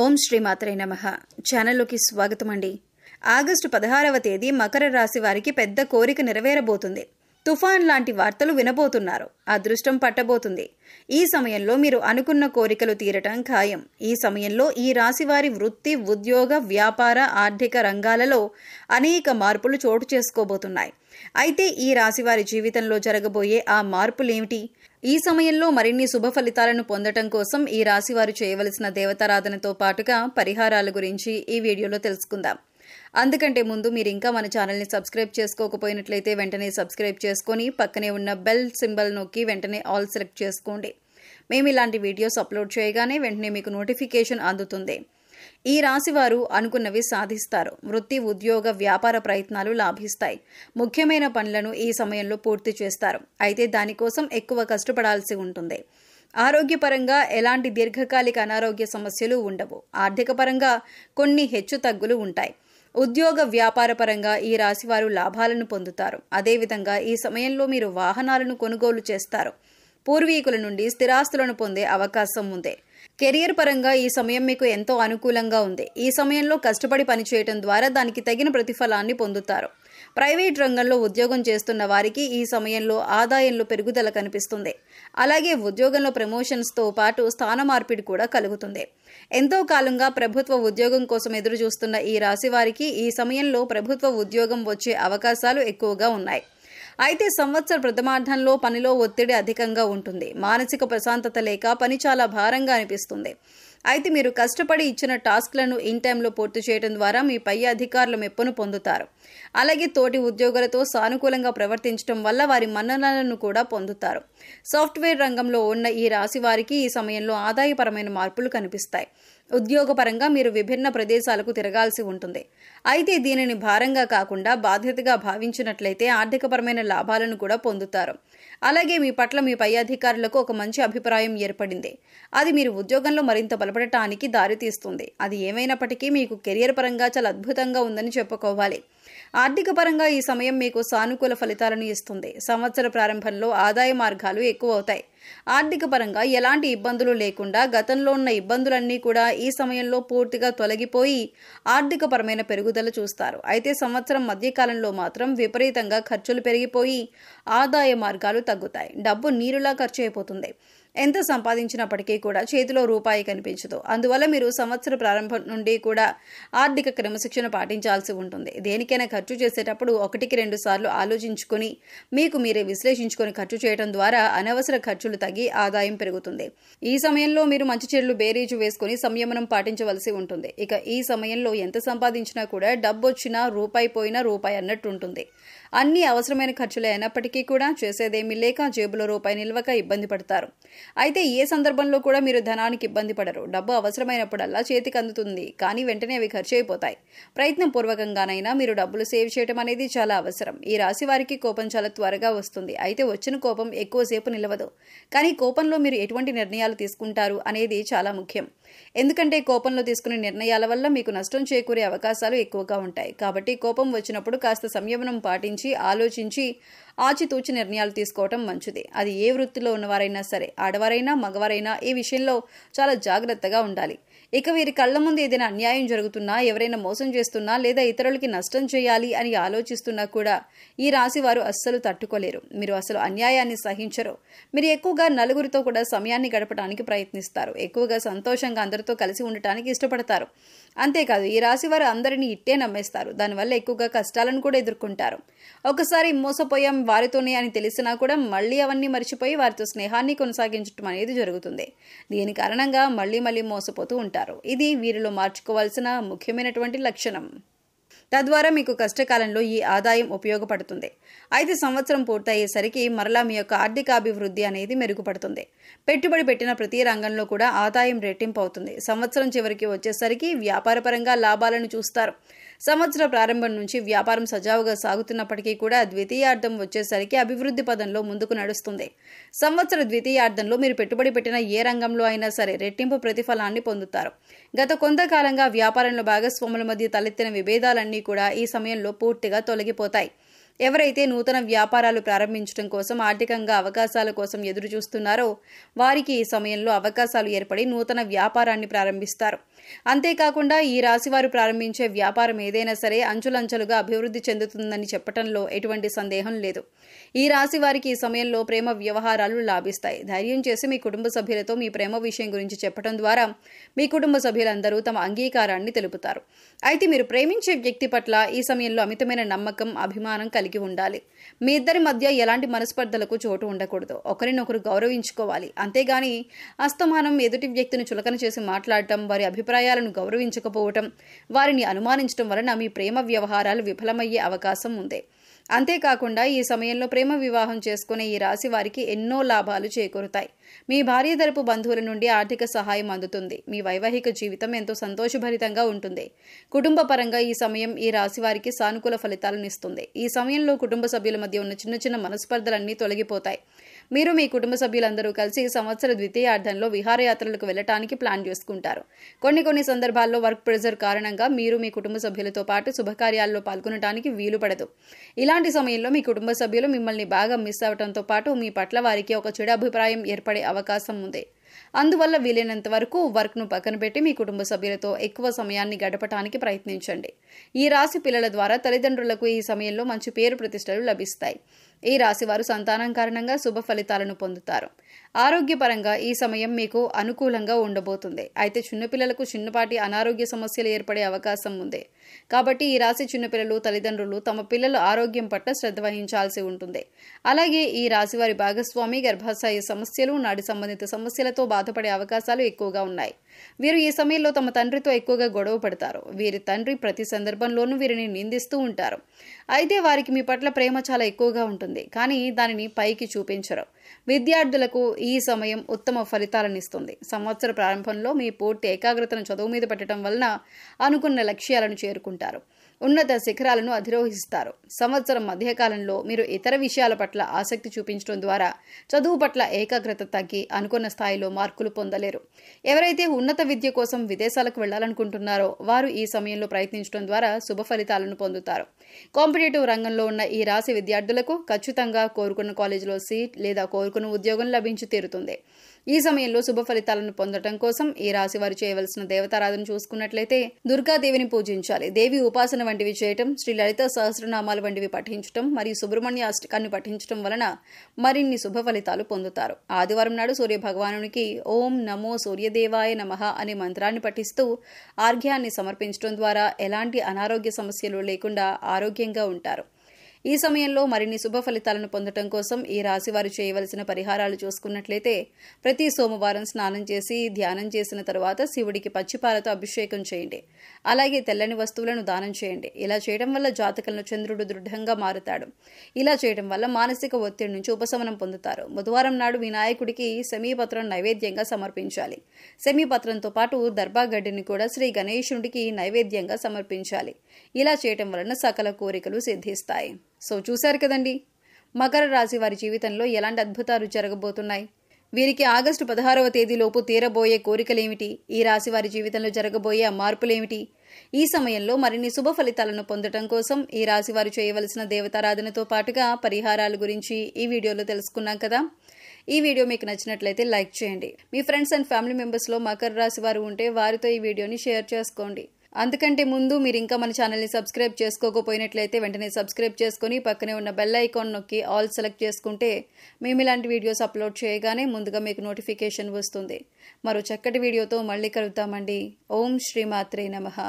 ఓం శ్రీమాత్రే నమః. ఛానల్లోకి స్వాగతం అండి. ఆగస్టు 16వ తేదీ మకర రాశి వారికి పెద్ద కోరిక నెరవేరబోతుంది. తుఫాన్ లాంటి వార్తలు వినబోతున్నారు. అదృష్టం పట్టబోతుంది. ఈ సమయంలో మీరు అనుకున్న కోరికలు తీరటం ఖాయం. ఈ సమయంలో ఈ రాశి వారి వృత్తి, ఉద్యోగ, వ్యాపార, ఆర్థిక రంగాలలో అనేక మార్పులు చోటు చేసుకోబోతున్నాయి. అయితే ఈ రాశి వారి జీవితంలో జరగబోయే ఆ మార్పులేమిటి? ఈ సమయంలో మరిన్ని శుభ ఫలితాలను పొందటం కోసం ఈ రాశి వారు చేయవలసిన దేవతారాధనతో పాటుగా పరిహారాల గురించి ఈ వీడియోలో తెలుసుకుందాం. అందుకంటే ముందు మీరు ఇంకా మన ఛానల్ని సబ్స్క్రైబ్ చేసుకోకపోయినట్లయితే వెంటనే సబ్స్క్రైబ్ చేసుకొని పక్కనే ఉన్న బెల్ సింబల్ నొక్కి వెంటనే ఆల్ సెలెక్ట్ చేసుకోండి. మేము ఇలాంటి వీడియోస్ అప్లోడ్ చేయగానే వెంటనే మీకు నోటిఫికేషన్ అందుతుంది. ఈ రాశివారు అనుకున్నవి సాధిస్తారు. వృత్తి, ఉద్యోగ, వ్యాపార ప్రయత్నాలు లాభిస్తాయి. ముఖ్యమైన పనులను ఈ సమయంలో పూర్తి చేస్తారు. అయితే దానికోసం ఎక్కువ కష్టపడాల్సి ఉంటుంది. ఆరోగ్యపరంగా ఎలాంటి దీర్ఘకాలిక అనారోగ్య సమస్యలు ఉండవు. ఆర్థిక పరంగా కొన్ని హెచ్చు తగ్గులు ఉంటాయి. ఉద్యోగ, వ్యాపార పరంగా ఈ రాశివారు లాభాలను పొందుతారు. అదేవిధంగా ఈ సమయంలో మీరు వాహనాలను కొనుగోలు చేస్తారు. పూర్వీకుల నుండి స్థిరాస్తులను పొందే అవకాశం ఉంది. కెరియర్ పరంగా ఈ సమయం మీకు ఎంతో అనుకూలంగా ఉంది. ఈ సమయంలో కష్టపడి పనిచేయటం ద్వారా దానికి తగిన ప్రతిఫలాన్ని పొందుతారు. ప్రైవేట్ రంగంలో ఉద్యోగం చేస్తున్న వారికి ఈ సమయంలో ఆదాయంలో పెరుగుదల కనిపిస్తుంది. అలాగే ఉద్యోగంలో ప్రమోషన్స్తో పాటు స్థాన మార్పిడి కూడా కలుగుతుంది. ఎంతో కాలంగా ప్రభుత్వ ఉద్యోగం కోసం ఎదురు చూస్తున్న ఈ రాశి వారికి ఈ సమయంలో ప్రభుత్వ ఉద్యోగం వచ్చే అవకాశాలు ఎక్కువగా ఉన్నాయి. అయితే సంవత్సర ప్రథమార్థంలో పనిలో ఒత్తిడి అధికంగా ఉంటుంది. మానసిక ప్రశాంతత లేక పని చాలా భారంగా అనిపిస్తుంది. అయితే మీరు కష్టపడి ఇచ్చిన టాస్క్లను ఇన్ టైంలో పూర్తి చేయడం ద్వారా మీ పై అధికారుల మెప్పును పొందుతారు. అలాగే తోటి ఉద్యోగులతో సానుకూలంగా ప్రవర్తించడం వల్ల వారి మన్ననలను కూడా పొందుతారు. సాఫ్ట్వేర్ రంగంలో ఉన్న ఈ రాశి వారికి ఈ సమయంలో ఆదాయపరమైన మార్పులు కనిపిస్తాయి. ఉద్యోగపరంగా మీరు విభిన్న ప్రదేశాలకు తిరగాల్సి ఉంటుంది. అయితే దీనిని భారంగా కాకుండా బాధ్యతగా భావించినట్లయితే ఆర్థికపరమైన లాభాలను కూడా పొందుతారు. అలాగే మీ పట్ల మీ పై అధికారులకు ఒక మంచి అభిప్రాయం ఏర్పడింది. అది మీరు ఉద్యోగంలో మరింత బలపడటానికి దారితీస్తుంది. అది ఏమైనప్పటికీ మీకు కెరియర్ పరంగా చాలా అద్భుతంగా ఉందని చెప్పుకోవాలి. ఆర్థిక పరంగా ఈ సమయం మీకు సానుకూల ఫలితాలను ఇస్తుంది. సంవత్సర ప్రారంభంలో ఆదాయ మార్గాలు ఎక్కువ అవుతాయి. ఆర్థిక పరంగా ఎలాంటి ఇబ్బందులు లేకుండా గతంలో ఉన్న ఇబ్బందులన్నీ కూడా ఈ సమయంలో పూర్తిగా తొలగిపోయి ఆర్థికపరమైన పెరుగుదల చూస్తారు. అయితే సంవత్సరం మధ్యకాలంలో మాత్రం విపరీతంగా ఖర్చులు పెరిగిపోయి ఆదాయ మార్గాలు తగ్గుతాయి. డబ్బు నీరులా ఖర్చు అయిపోతుంది. ఎంత సంపాదించినప్పటికీ కూడా చేతిలో రూపాయి కనిపించదు. అందువల్ల మీరు సంవత్సర ప్రారంభం నుండి కూడా ఆర్థిక క్రమశిక్షణ పాటించాల్సి ఉంటుంది. దేనికైనా ఖర్చు చేసేటప్పుడు 1-2 సార్లు ఆలోచించుకొని మీకు మీరే విశ్లేషించుకొని ఖర్చు చేయడం ద్వారా అనవసర ఖర్చులు తగ్గి ఆదాయం పెరుగుతుంది. ఈ సమయంలో మీరు మంచి చెడులు బేరీజు వేసుకుని సంయమనం పాటించవలసి ఉంటుంది. ఇక ఈ సమయంలో ఎంత సంపాదించినా కూడా డబ్బు వచ్చినా రూపాయి పోయినా రూపాయి అన్నట్టు ఉంటుంది. అన్ని అవసరమైన ఖర్చులే అయినప్పటికీ కూడా చేసేదేమీ లేక జేబులో రూపాయి నిల్వక ఇబ్బంది పడతారు. అయితే ఏ సందర్భంలో కూడా మీరు ధనానికి ఇబ్బంది పడరు. డబ్బు అవసరమైనప్పుడల్లా చేతికి అందుతుంది. కానీ వెంటనే అవి ఖర్చు అయిపోతాయి. ప్రయత్నపూర్వకంగానైనా మీరు డబ్బులు సేవ్ చేయడం అనేది చాలా అవసరం. ఈ రాశి వారికి కోపం చాలా త్వరగా వస్తుంది. అయితే వచ్చిన కోపం ఎక్కువసేపు నిలవదు. కానీ కోపంలో మీరు ఎటువంటి నిర్ణయాలు తీసుకుంటారు అనేది చాలా ముఖ్యం. ఎందుకంటే కోపంలో తీసుకునే నిర్ణయాల వల్ల మీకు నష్టం చేకూరే అవకాశాలు ఎక్కువగా ఉంటాయి. కాబట్టి కోపం వచ్చినప్పుడు కాస్త సంయమనం పాటించి ఆలోచించి ఆచితూచి నిర్ణయాలు తీసుకోవటం మంచిది. అది ఏ వృత్తిలో ఉన్నవారైనా సరే, ఆడవారైనా మగవారైనా ఈ విషయంలో చాలా జాగ్రత్తగా ఉండాలి. ఇక వీరి కళ్ల ముందు ఏదైనా అన్యాయం జరుగుతున్నా, ఎవరైనా మోసం చేస్తున్నా లేదా ఇతరులకి నష్టం చేయాలి అని ఆలోచిస్తున్నా కూడా ఈ రాశి వారు అస్సలు తట్టుకోలేరు. మీరు అసలు అన్యాయాన్ని సహించరు. మీరు ఎక్కువగా నలుగురితో కూడా సమయాన్ని గడపడానికి ప్రయత్నిస్తారు. ఎక్కువగా సంతోషంగా అందరితో కలిసి ఉండటానికి ఇష్టపడతారు. అంతేకాదు ఈ రాశి వారు అందరినీ ఇట్టే నమ్మేస్తారు. దానివల్ల ఎక్కువగా కష్టాలను కూడా ఎదుర్కొంటారు. ఒకసారి మోసపోయాం వారితోనే అని తెలిసినా కూడా మళ్ళీ అవన్నీ మర్చిపోయి వారితో స్నేహాన్ని కొనసాగించడం అనేది జరుగుతుంది. దీని కారణంగా మళ్ళీ మోసపోతూ ఉంటారు. ఇది వీరిలో మార్చుకోవాల్సిన ముఖ్యమైనటువంటి లక్షణం. తద్వారా మీకు కష్టకాలంలో ఈ ఆదాయం ఉపయోగపడుతుంది. అయితే సంవత్సరం పూర్తయ్యేసరికి మరలా మీ యొక్క ఆర్థికాభివృద్ధి అనేది మెరుగుపడుతుంది. పెట్టుబడి పెట్టిన ప్రతి రంగంలో కూడా ఆదాయం రెట్టింపు అవుతుంది. సంవత్సరం చివరికి వచ్చేసరికి వ్యాపారపరంగా లాభాలను చూస్తారు. సంవత్సర ప్రారంభం నుంచి వ్యాపారం సజావుగా సాగుతున్నప్పటికీ కూడా ద్వితీయార్థం వచ్చేసరికి అభివృద్ధి పదంలో ముందుకు నడుస్తుంది. సంవత్సర ద్వితీయార్థంలో మీరు పెట్టుబడి పెట్టిన ఏ రంగంలో అయినా సరే రెట్టింపు ప్రతిఫలాన్ని పొందుతారు. గత కొంతకాలంగా వ్యాపారంలో భాగస్వాముల మధ్య తలెత్తిన విభేదాలన్నీ కూడా ఈ సమయంలో పూర్తిగా తొలగిపోతాయి. ఎవరైతే నూతన వ్యాపారాలు ప్రారంభించడం కోసం ఆర్థికంగా అవకాశాల కోసం ఎదురు చూస్తున్నారో వారికి ఈ సమయంలో అవకాశాలు ఏర్పడి నూతన వ్యాపారాన్ని ప్రారంభిస్తారు. అంతేకాకుండా ఈ రాశివారు ప్రారంభించే వ్యాపారం ఏదైనా సరే అంచులంచెలుగా అభివృద్ధి చెందుతుందని చెప్పడంలో ఎటువంటి సందేహం లేదు. ఈ రాశి వారికి ఈ సమయంలో ప్రేమ వ్యవహారాలు లాభిస్తాయి. ధైర్యం చేసి మీ కుటుంబ సభ్యులతో మీ ప్రేమ విషయం గురించి చెప్పడం ద్వారా మీ కుటుంబ సభ్యులందరూ తమ అంగీకారాన్ని తెలుపుతారు. అయితే మీరు ప్రేమించే వ్యక్తి పట్ల ఈ సమయంలో అమితమైన నమ్మకం, అభిమానం కలిగి ఉండాలి. మీ ఇద్దరి మధ్య ఎలాంటి మనస్పర్ధలకు చోటు ఉండకూడదు. ఒకరినొకరు గౌరవించుకోవాలి. అంతేగాని అస్తమానం ఎదుటి వ్యక్తిని చులకన చేసి మాట్లాడటం, వారి అభిప్రాయాలను గౌరవించకపోవటం, వారిని అనుమానించడం వలన మీ ప్రేమ వ్యవహారాలు విఫలమయ్యే అవకాశం ఉంది. అంతేకాకుండా ఈ సమయంలో ప్రేమ వివాహం చేసుకునే ఈ రాశి వారికి ఎన్నో లాభాలు చేకూరుతాయి. మీ భార్య తరపు బంధువుల నుండి ఆర్థిక సహాయం అందుతుంది. మీ వైవాహిక జీవితం ఎంతో సంతోషభరితంగా ఉంటుంది. కుటుంబ పరంగా ఈ సమయం ఈ రాశి వారికి సానుకూల ఫలితాలను ఇస్తుంది. ఈ సమయంలో కుటుంబ సభ్యుల మధ్య ఉన్న చిన్న చిన్న మనస్పర్ధలన్నీ తొలగిపోతాయి. మీరు మీ కుటుంబ సభ్యులందరూ కలిసి సంవత్సర ద్వితీయార్థంలో విహారయాత్రలకు వెళ్లడానికి ప్లాన్ చేసుకుంటారు. కొన్ని సందర్భాల్లో వర్క్ ప్రెజర్ కారణంగా మీరు మీ కుటుంబ సభ్యులతో పాటు శుభకార్యాల్లో పాల్గొనడానికి వీలు పడదు. ఇలాంటి సమయంలో మీ కుటుంబ సభ్యులు మిమ్మల్ని బాగా మిస్ అవడంతో పాటు మీ పట్ల వారికి ఒక చెడు అభిప్రాయం ఏర్పడే అవకాశం ఉంది. అందువల్ల వీలైనంత వరకు వర్క్ను పక్కన పెట్టి మీ కుటుంబ సభ్యులతో ఎక్కువ సమయాన్ని గడపడానికి ప్రయత్నించండి. ఈ రాశి పిల్లల ద్వారా తల్లిదండ్రులకు ఈ సమయంలో మంచి పేరు ప్రతిష్టలు లభిస్తాయి. ఈ రాశి వారు సంతానం కారణంగా శుభ ఫలితాలను పొందుతారు. ఆరోగ్యపరంగా ఈ సమయం మీకు అనుకూలంగా ఉండబోతుంది. అయితే చిన్నపిల్లలకు చిన్నపాటి అనారోగ్య సమస్యలు ఏర్పడే అవకాశం ఉంది. కాబట్టి ఈ రాశి చిన్నపిల్లలు తల్లిదండ్రులు తమ పిల్లల ఆరోగ్యం పట్ల శ్రద్ధ వహించాల్సి ఉంటుంది. అలాగే ఈ రాశి వారి భాగస్వామి గర్భాశయ సమస్యలు, నాడి సంబంధిత సమస్యలతో బాధపడే అవకాశాలు ఎక్కువగా ఉన్నాయి. వీరు ఈ సమయంలో తమ తండ్రితో ఎక్కువగా గొడవ పడతారు. వీరి తండ్రి ప్రతి సందర్భంలోనూ వీరిని నిందిస్తూ ఉంటారు. అయితే వారికి మీ పట్ల ప్రేమ చాలా ఎక్కువగా ఉంటుంది, కానీ దానిని పైకి చూపించరు. విద్యార్థులకు ఈ సమయం ఉత్తమ ఫలితాలను ఇస్తుంది. సంవత్సర ప్రారంభంలో మీ పూర్తి ఏకాగ్రతను చదువు మీద పెట్టడం వలన అనుకున్న లక్ష్యాలను చేరుకుంటారు. ఉన్నత శిఖరాలను అధిరోహిస్తారు. సంవత్సరం మధ్యకాలంలో మీరు ఇతర విషయాల పట్ల ఆసక్తి చూపించడం ద్వారా చదువు పట్ల ఏకాగ్రత తగ్గి అనుకున్న స్థాయిలో మార్కులు పొందలేరు. ఎవరైతే ఉన్నత విద్య కోసం విదేశాలకు వెళ్లాలనుకుంటున్నారో వారు ఈ సమయంలో ప్రయత్నించడం ద్వారా శుభ ఫలితాలను పొందుతారు. కాంపిటేటివ్ రంగంలో ఉన్న ఈ రాశి విద్యార్థులకు ఖచ్చితంగా కోరుకున్న కాలేజీలో సీట్ లేదా కోరుకున్న ఉద్యోగం లభించి తీరుతుంది. ఈ సమయంలో శుభ ఫలితాలను పొందడం కోసం ఈ రాశి వారు చేయవలసిన దేవతారాధన చూసుకున్నట్లయితే దుర్గాదేవిని పూజించాలి. దేవి ఉపాసన వంటివి చేయటం, శ్రీ లలిత సహస్రనామాలు వంటివి పఠించటం మరియు సుబ్రహ్మణ్య అష్టకాన్ని పఠించడం వలన మరిన్ని శుభ ఫలితాలు పొందుతారు. ఆదివారం నాడు సూర్య భగవానునికి ఓం నమో సూర్యదేవాయ నమః అనే మంత్రాన్ని పఠిస్తూ ఆర్ఘ్యాన్ని సమర్పించడం ద్వారా ఎలాంటి అనారోగ్య సమస్యలు లేకుండా ఆరోగ్యంగా ఉంటారు. ఈ సమయంలో మరిన్ని శుభ ఫలితాలను పొందడం కోసం ఈ రాశి వారు చేయవలసిన పరిహారాలు చూసుకున్నట్లయితే ప్రతి సోమవారం స్నానం చేసి ధ్యానం చేసిన తరువాత శివుడికి పచ్చిపాలతో అభిషేకం చేయండి. అలాగే తెల్లని వస్తువులను దానం చేయండి. ఇలా చేయడం వల్ల జాతకంలో చంద్రుడు దృఢంగా మారుతాడు. ఇలా చేయడం వల్ల మానసిక ఒత్తిడి నుంచి ఉపశమనం పొందుతారు. బుధవారం నాడు వినాయకుడికి సెమీపత్రం నైవేద్యంగా సమర్పించాలి. సెమీపత్రంతో పాటు దర్భాగడ్డిని కూడా శ్రీ గణేశుడికి నైవేద్యంగా సమర్పించాలి. ఇలా చేయడం వలన సకల కోరికలు సిద్ధిస్తాయి. సో చూశారు కదండి, మకర రాశి వారి జీవితంలో ఎలాంటి అద్భుతాలు జరగబోతున్నాయి. వీరికి ఆగస్టు 16వ తేదీలోపు తీరబోయే కోరికలేమిటి, ఈ రాశి వారి జీవితంలో జరగబోయే మార్పులేమిటి, ఈ సమయంలో మరిన్ని శుభ ఫలితాలను పొందడం కోసం ఈ రాశి వారు చేయవలసిన దేవతారాధనతో పాటుగా పరిహారాల గురించి ఈ వీడియోలో తెలుసుకున్నాం కదా. ఈ వీడియో మీకు నచ్చినట్లయితే లైక్ చేయండి. మీ ఫ్రెండ్స్ అండ్ ఫ్యామిలీ మెంబర్స్లో మకర రాశి వారు ఉంటే వారితో ఈ వీడియోని షేర్ చేసుకోండి. అంతకంటే ముందు మీరు ఇంకా మన ఛానల్ని సబ్స్క్రైబ్ చేసుకోకపోయినట్లయితే వెంటనే సబ్స్క్రైబ్ చేసుకుని పక్కనే ఉన్న బెల్ ఐకాన్ నొక్కి ఆల్ సెలెక్ట్ చేసుకుంటే మేము ఇలాంటి వీడియోస్ అప్లోడ్ చేయగానే ముందుగా మీకు నోటిఫికేషన్ వస్తుంది. మరో చక్కటి వీడియోతో మళ్ళీ కలుద్దామండి. ఓం శ్రీమాత్రే నమః.